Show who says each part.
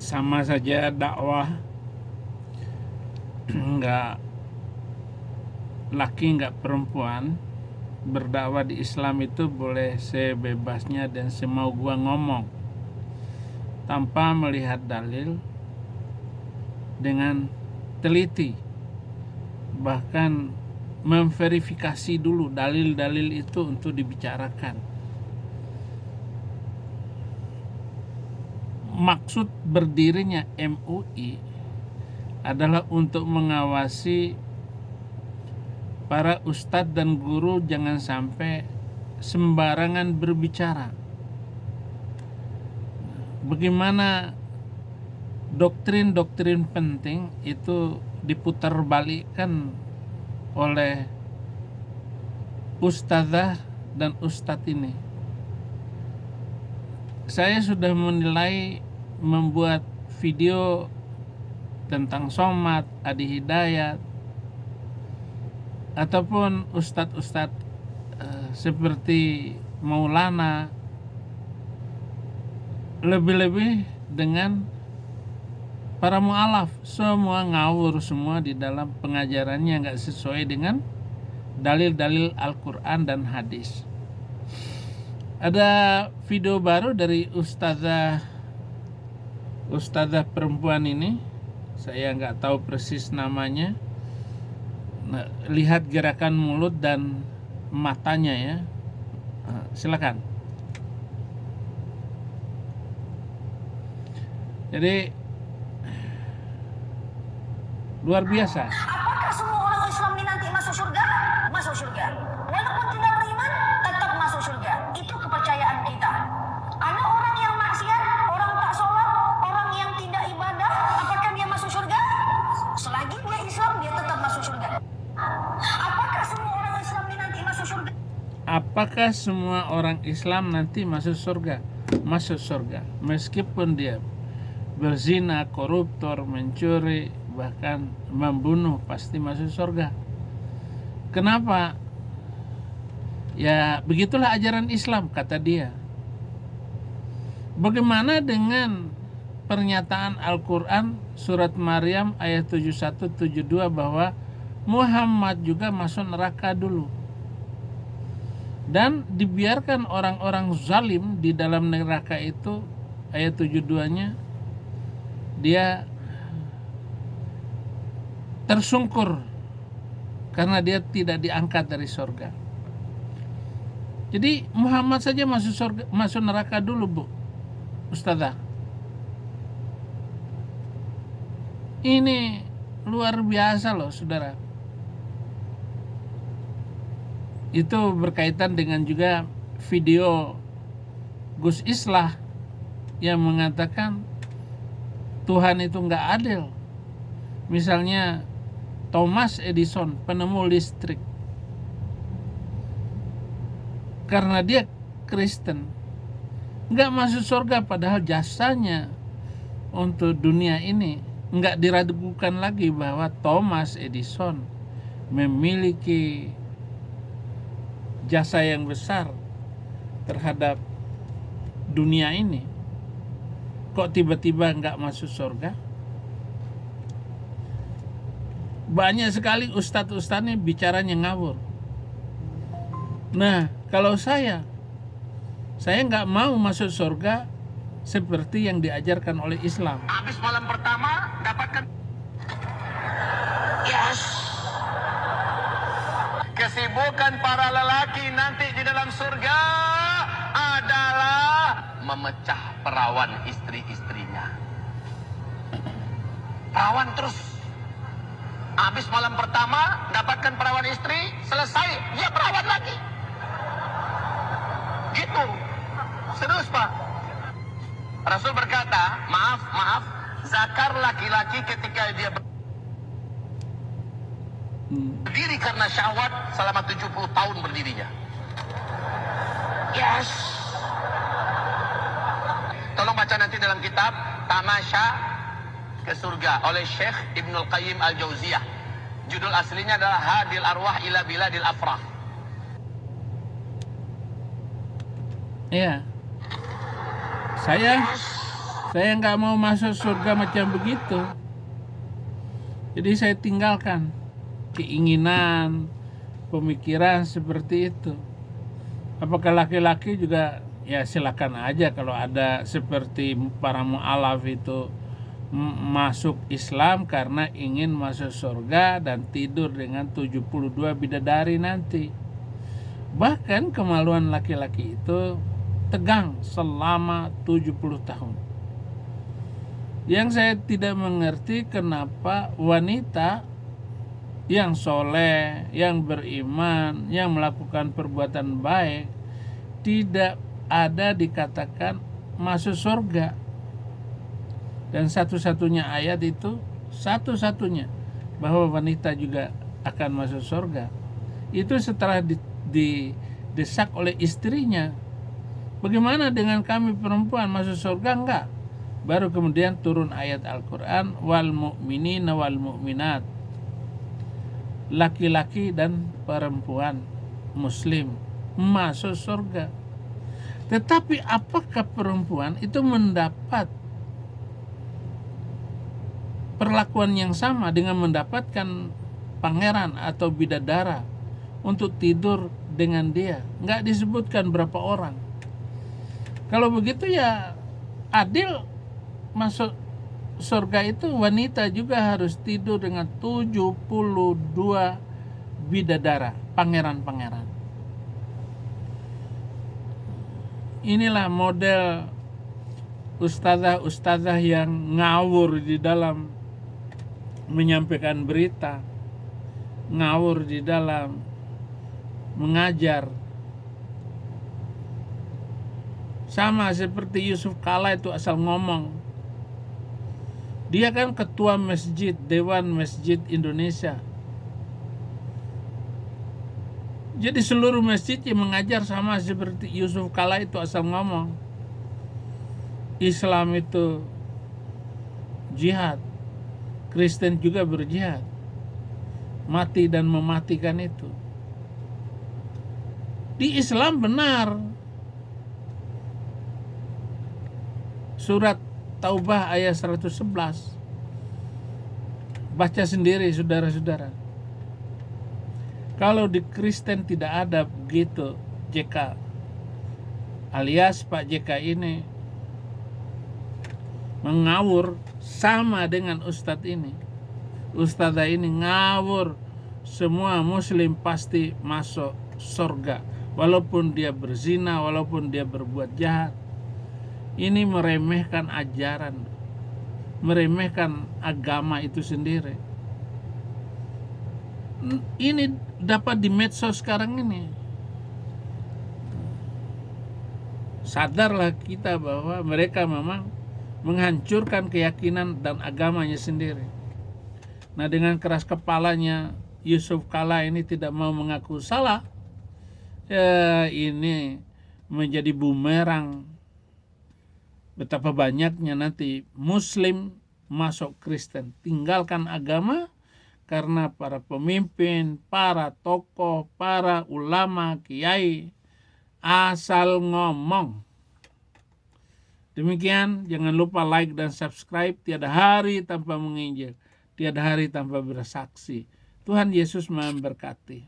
Speaker 1: sama saja dakwah, nggak laki nggak perempuan. Berdakwah di Islam itu boleh sebebasnya dan semau gua ngomong tanpa melihat dalil, dengan teliti, bahkan memverifikasi dulu dalil-dalil itu untuk dibicarakan. Maksud berdirinya MUI adalah untuk mengawasi para ustadz dan guru jangan sampai sembarangan berbicara. Bagaimana doktrin-doktrin penting itu diputarbalikkan oleh ustadzah dan ustadz ini. Saya sudah menilai membuat video tentang Somad, Adi Hidayat, ataupun ustadz-ustadz seperti Maulana, lebih-lebih dengan para mu'alaf, semua ngawur semua di dalam pengajarannya, nggak sesuai dengan dalil-dalil Al-Quran dan hadis. Ada video baru dari ustazah perempuan ini, saya nggak tahu persis namanya. Nah, lihat gerakan mulut dan matanya ya. Silakan. Jadi luar biasa.
Speaker 2: Apakah semua orang Islam ini nanti masuk surga? Masuk surga. Walaupun tidak beriman, tetap masuk surga. Itu kepercayaan kita. Ada orang yang maksiat, orang tak sholat, orang yang tidak ibadah, apakah dia masuk surga? Selagi dia Islam, dia tetap masuk surga. Apakah semua orang Islam ini nanti masuk surga?
Speaker 1: Apakah semua orang Islam nanti masuk surga? Masuk surga. Meskipun dia berzina, koruptor, mencuri, bahkan membunuh, pasti masuk surga. Kenapa? Ya begitulah ajaran Islam, kata dia. Bagaimana dengan pernyataan Al-Quran surat Maryam ayat 71-72 bahwa Muhammad juga masuk neraka dulu, dan dibiarkan orang-orang zalim di dalam neraka itu. Ayat 72-nya, dia tersungkur karena dia tidak diangkat dari surga. Jadi Muhammad saja masuk neraka dulu, Bu Ustazah. Ini luar biasa loh, saudara. Itu berkaitan dengan juga video Gus Islah yang mengatakan Tuhan itu nggak adil. Misalnya Thomas Edison, penemu listrik, karena dia Kristen, nggak masuk surga, padahal jasanya untuk dunia ini nggak diragukan lagi bahwa Thomas Edison memiliki jasa yang besar terhadap dunia ini. Kok tiba-tiba nggak masuk surga? Banyak sekali ustadz-ustadz ini bicaranya ngawur. Nah, kalau saya nggak mau masuk surga seperti yang diajarkan oleh Islam.
Speaker 2: Habis malam pertama dapatkan yes. Kesibukan para lelaki nanti di dalam surga adalah memecah perawan istri-istrinya. Perawan terus. Habis malam pertama dapatkan perawan istri, selesai dia perawan lagi. Gitu. Serius, Pak. Rasul berkata, maaf, zakar laki-laki ketika dia berdiri karena syahwat selama 70 tahun berdirinya. Yes. Tolong baca nanti dalam kitab Tamasya ke Surga oleh Syekh Ibnul Qayyim Al-Jauziyah. Judul aslinya adalah Hadil Arwah ila Biladil Afrah.
Speaker 1: Ya, Saya nggak mau masuk surga macam begitu. Jadi saya tinggalkan keinginan, pemikiran seperti itu. Apakah laki-laki juga ya silakan aja kalau ada seperti para mu'alaf itu masuk Islam karena ingin masuk surga dan tidur dengan 72 bidadari nanti. Bahkan kemaluan laki-laki itu tegang selama 70 tahun. Yang saya tidak mengerti kenapa wanita yang soleh, yang beriman, yang melakukan perbuatan baik tidak ada dikatakan masuk surga. Dan satu-satunya ayat itu, satu-satunya bahwa wanita juga akan masuk surga, itu setelah didesak oleh istrinya. Bagaimana dengan kami perempuan masuk surga? Enggak. Baru kemudian turun ayat Al-Quran, wal mu'minina wal mu'minat, laki-laki dan perempuan muslim masuk surga. Tetapi apakah perempuan itu mendapat perlakuan yang sama dengan mendapatkan pangeran atau bidadara untuk tidur dengan dia? Nggak disebutkan berapa orang. Kalau begitu ya adil, masuk surga itu wanita juga harus tidur dengan 72 bidadara, pangeran-pangeran. Inilah model ustazah-ustazah yang ngawur di dalam menyampaikan berita, ngawur di dalam mengajar. Sama seperti Yusuf Kala itu asal ngomong. Dia kan ketua masjid, Dewan Masjid Indonesia. Jadi seluruh masjid yang mengajar sama seperti Yusuf Kala itu asal ngomong. Islam itu jihad, Kristen juga berjihad, mati dan mematikan itu. Di Islam benar. Surat Taubah ayat 111. Baca sendiri saudara-saudara. Kalau di Kristen tidak ada begitu JK, alias Pak JK ini mengawur sama dengan ustadz ini. Ustadzah ini ngawur, semua muslim pasti masuk surga. Walaupun dia berzina, walaupun dia berbuat jahat. Ini meremehkan ajaran, meremehkan agama itu sendiri. Ini dapat di medsos sekarang ini. Sadarlah kita bahwa mereka memang menghancurkan keyakinan dan agamanya sendiri. Nah, dengan keras kepalanya Yusuf Kala ini tidak mau mengaku salah. Ini menjadi bumerang. Betapa banyaknya nanti muslim masuk Kristen, tinggalkan agama karena para pemimpin, para tokoh, para ulama, kiai asal ngomong. Demikian, jangan lupa like dan subscribe. Tiada hari tanpa menginjil, tiada hari tanpa bersaksi. Tuhan Yesus memberkati.